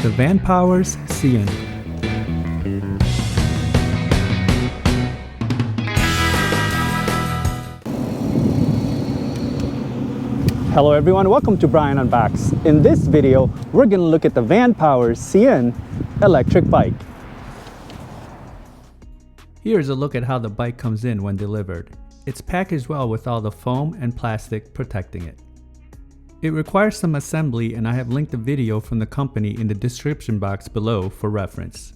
the Vanpowers Seine. Hello everyone, welcome to Brian Unboxed. In this video, we're going to look at the Vanpowers Seine Electric Bike. Here's a look at how the bike comes in when delivered. It's packaged well with all the foam and plastic protecting it. It requires some assembly, and I have linked a video from the company in the description box below for reference.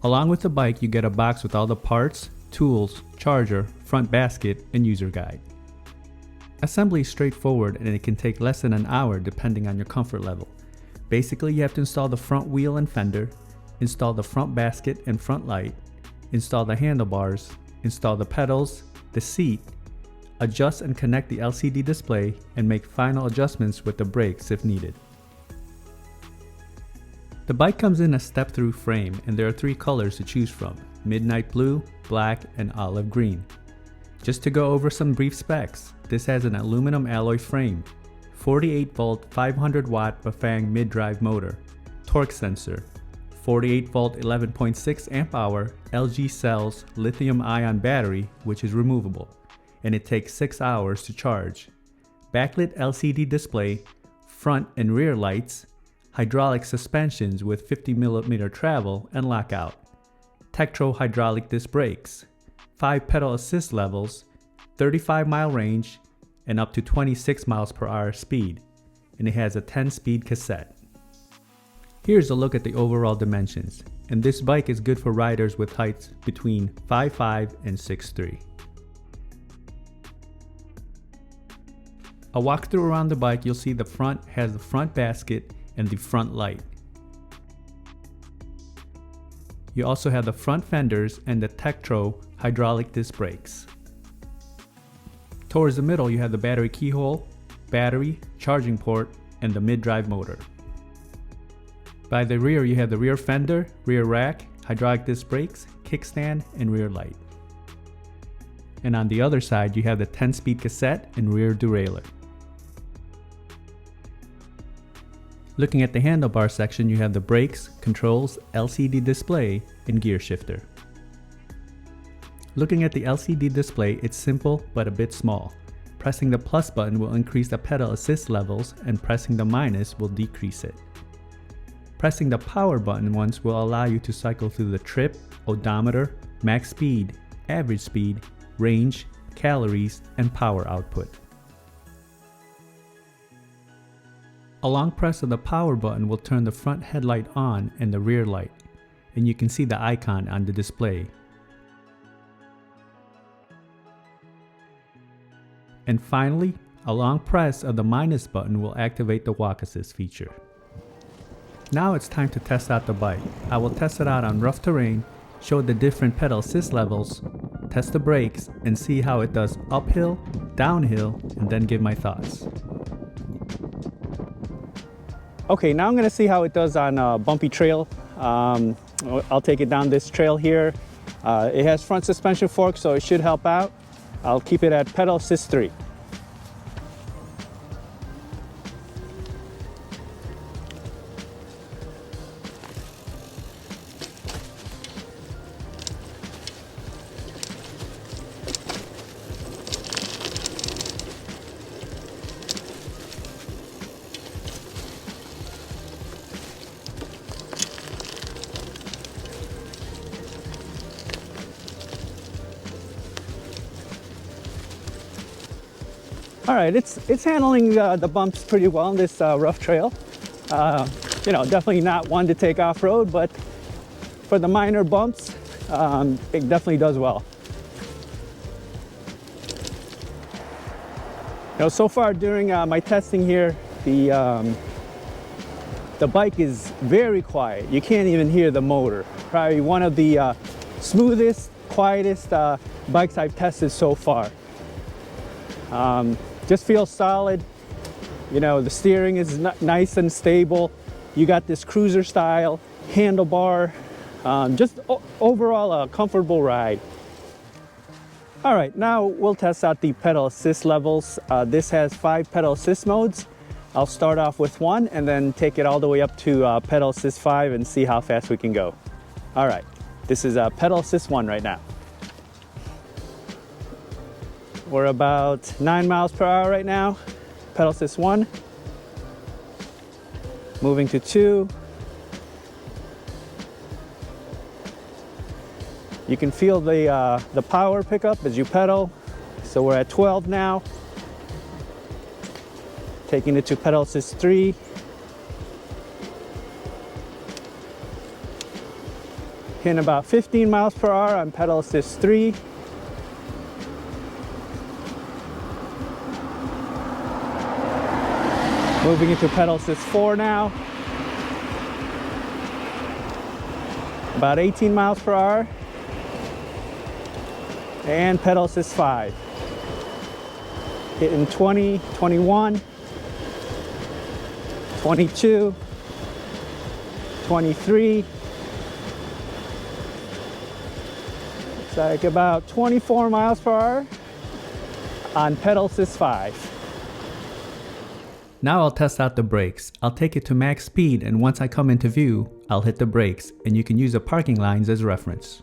Along with the bike, you get a box with all the parts, tools, charger, front basket, and user guide. Assembly is straightforward and it can take less than an hour depending on your comfort level. Basically, you have to install the front wheel and fender, install the front basket and front light, install the handlebars, install the pedals, the seat, adjust and connect the LCD display, and make final adjustments with the brakes if needed. The bike comes in a step-through frame and there are 3 colors to choose from: midnight blue, black, and olive green. Just to go over some brief specs, this has an aluminum alloy frame, 48 volt 500 watt Bafang mid-drive motor, torque sensor, 48 volt 11.6 amp hour LG cells lithium-ion battery which is removable, and it takes 6 hours to charge, backlit LCD display, front and rear lights, hydraulic suspensions with 50mm travel and lockout, Tektro hydraulic disc brakes, 5 pedal assist levels, 35-mile range, and up to 26 miles per hour speed, and it has a 10-speed cassette. Here's a look at the overall dimensions, and this bike is good for riders with heights between 5'5" and 6'3". A walkthrough around the bike, you'll see the front has the front basket and the front light. You also have the front fenders and the Tektro hydraulic disc brakes. Towards the middle, you have the battery keyhole, battery, charging port, and the mid-drive motor. By the rear, you have the rear fender, rear rack, hydraulic disc brakes, kickstand, and rear light. And on the other side, you have the 10-speed cassette and rear derailleur. Looking at the handlebar section, you have the brakes, controls, LCD display, and gear shifter. Looking at the LCD display, it's simple but a bit small. Pressing the plus button will increase the pedal assist levels, and pressing the minus will decrease it. Pressing the power button once will allow you to cycle through the trip, odometer, max speed, average speed, range, calories, and power output. A long press of the power button will turn the front headlight on and the rear light, and you can see the icon on the display. And finally, a long press of the minus button will activate the walk assist feature. Now it's time to test out the bike. I will test it out on rough terrain, show the different pedal assist levels, test the brakes, and see how it does uphill, downhill, and then give my thoughts. Okay, now I'm going to see how it does on a bumpy trail. I'll take it down this trail here. It has front suspension forks, so it should help out. I'll keep it at pedal assist 3. All right, it's handling the bumps pretty well on this rough trail. Definitely not one to take off-road, but for the minor bumps, it definitely does well. So far during my testing here, the bike is very quiet. You can't even hear the motor. Probably one of the smoothest, quietest bikes I've tested so far. Just feels solid. The steering is nice and stable. You got this cruiser style handlebar. Just overall a comfortable ride. All right, now we'll test out the pedal assist levels. This has 5 pedal assist modes. I'll start off with 1 and then take it all the way up to pedal assist 5 and see how fast we can go. All right, this is pedal assist 1 right now. We're about 9 miles per hour right now. Pedal assist 1. Moving to 2. You can feel the power pickup as you pedal. So we're at 12 now. Taking it to pedal assist 3. Hitting about 15 miles per hour on pedal assist 3. Moving into pedal assist 4 now. About 18 miles per hour. And pedal assist 5. Hitting 20, 21, 22, 23. It's like about 24 miles per hour on pedal assist 5. Now I'll test out the brakes. I'll take it to max speed, and once I come into view, I'll hit the brakes, and you can use the parking lines as reference.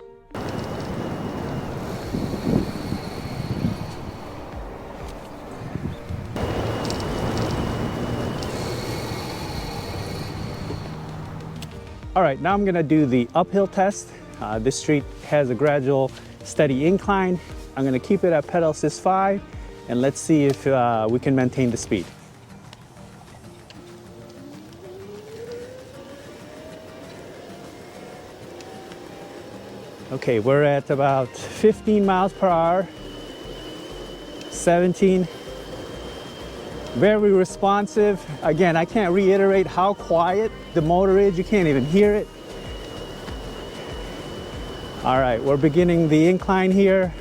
All right, now I'm gonna do the uphill test. This street has a gradual, steady incline. I'm gonna keep it at pedal assist 5, and let's see if we can maintain the speed. Okay, we're at about 15 miles per hour, 17. Very responsive. Again, I can't reiterate how quiet the motor is. You can't even hear it. All right, we're beginning the incline here.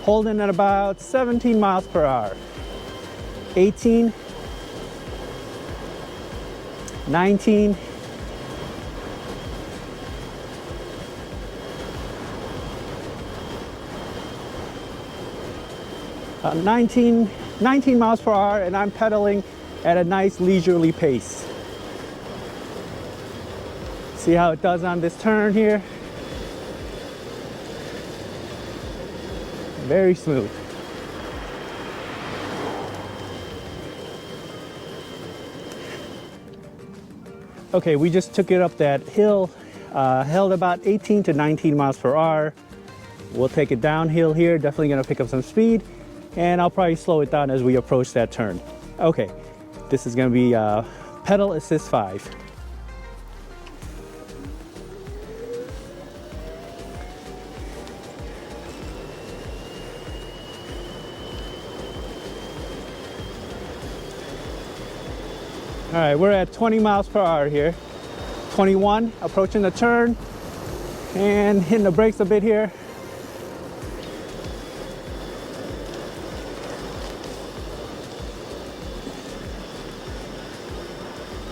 Holding at about 17 miles per hour. 18, 19, 19 miles per hour, and I'm pedaling at a nice leisurely pace. See how it does on this turn here? Very smooth. Okay, we just took it up that hill, held about 18 to 19 miles per hour. We'll take it downhill here, definitely gonna pick up some speed, and I'll probably slow it down as we approach that turn. Okay, this is gonna be pedal assist 5. All right, we're at 20 miles per hour here. 21, approaching the turn, and hitting the brakes a bit here.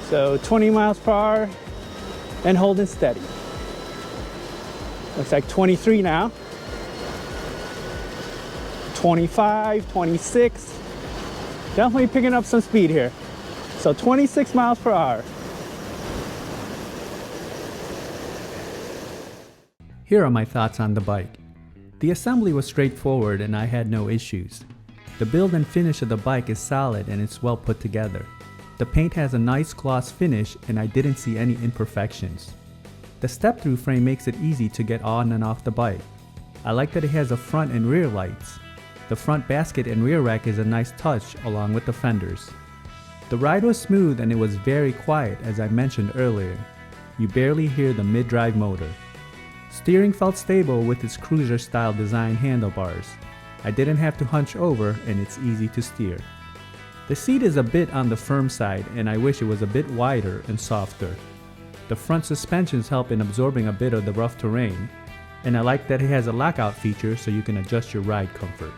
So 20 miles per hour and holding steady. Looks like 23 now. 25, 26. Definitely picking up some speed here. So 26 miles per hour. Here are my thoughts on the bike. The assembly was straightforward and I had no issues. The build and finish of the bike is solid and it's well put together. The paint has a nice gloss finish and I didn't see any imperfections. The step-through frame makes it easy to get on and off the bike. I like that it has a front and rear lights. The front basket and rear rack is a nice touch along with the fenders. The ride was smooth and it was very quiet, as I mentioned earlier. You barely hear the mid-drive motor. Steering felt stable with its cruiser-style design handlebars. I didn't have to hunch over and it's easy to steer. The seat is a bit on the firm side and I wish it was a bit wider and softer. The front suspensions help in absorbing a bit of the rough terrain, and I like that it has a lockout feature so you can adjust your ride comfort.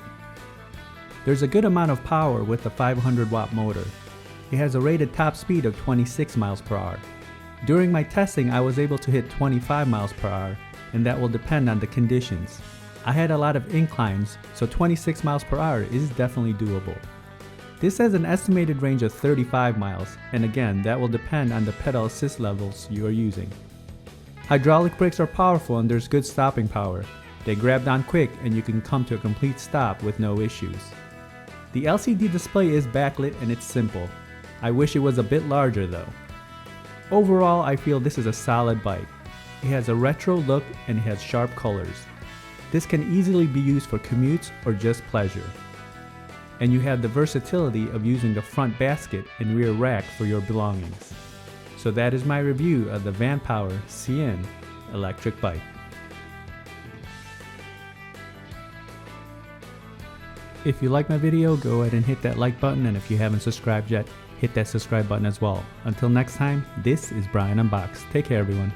There's a good amount of power with the 500-watt motor. It has a rated top speed of 26 miles per hour. During my testing, I was able to hit 25 miles per hour, and that will depend on the conditions. I had a lot of inclines, so 26 miles per hour is definitely doable. This has an estimated range of 35 miles, and again, that will depend on the pedal assist levels you are using. Hydraulic brakes are powerful and there's good stopping power. They grab down quick and you can come to a complete stop with no issues. The LCD display is backlit and it's simple. I wish it was a bit larger though. Overall, I feel this is a solid bike. It has a retro look and it has sharp colors. This can easily be used for commutes or just pleasure. And you have the versatility of using the front basket and rear rack for your belongings. So that is my review of the Vanpowers Seine Electric Bike. If you like my video, go ahead and hit that like button, and if you haven't subscribed yet, hit that subscribe button as well. Until next time, this is Brian Unboxed. Take care everyone.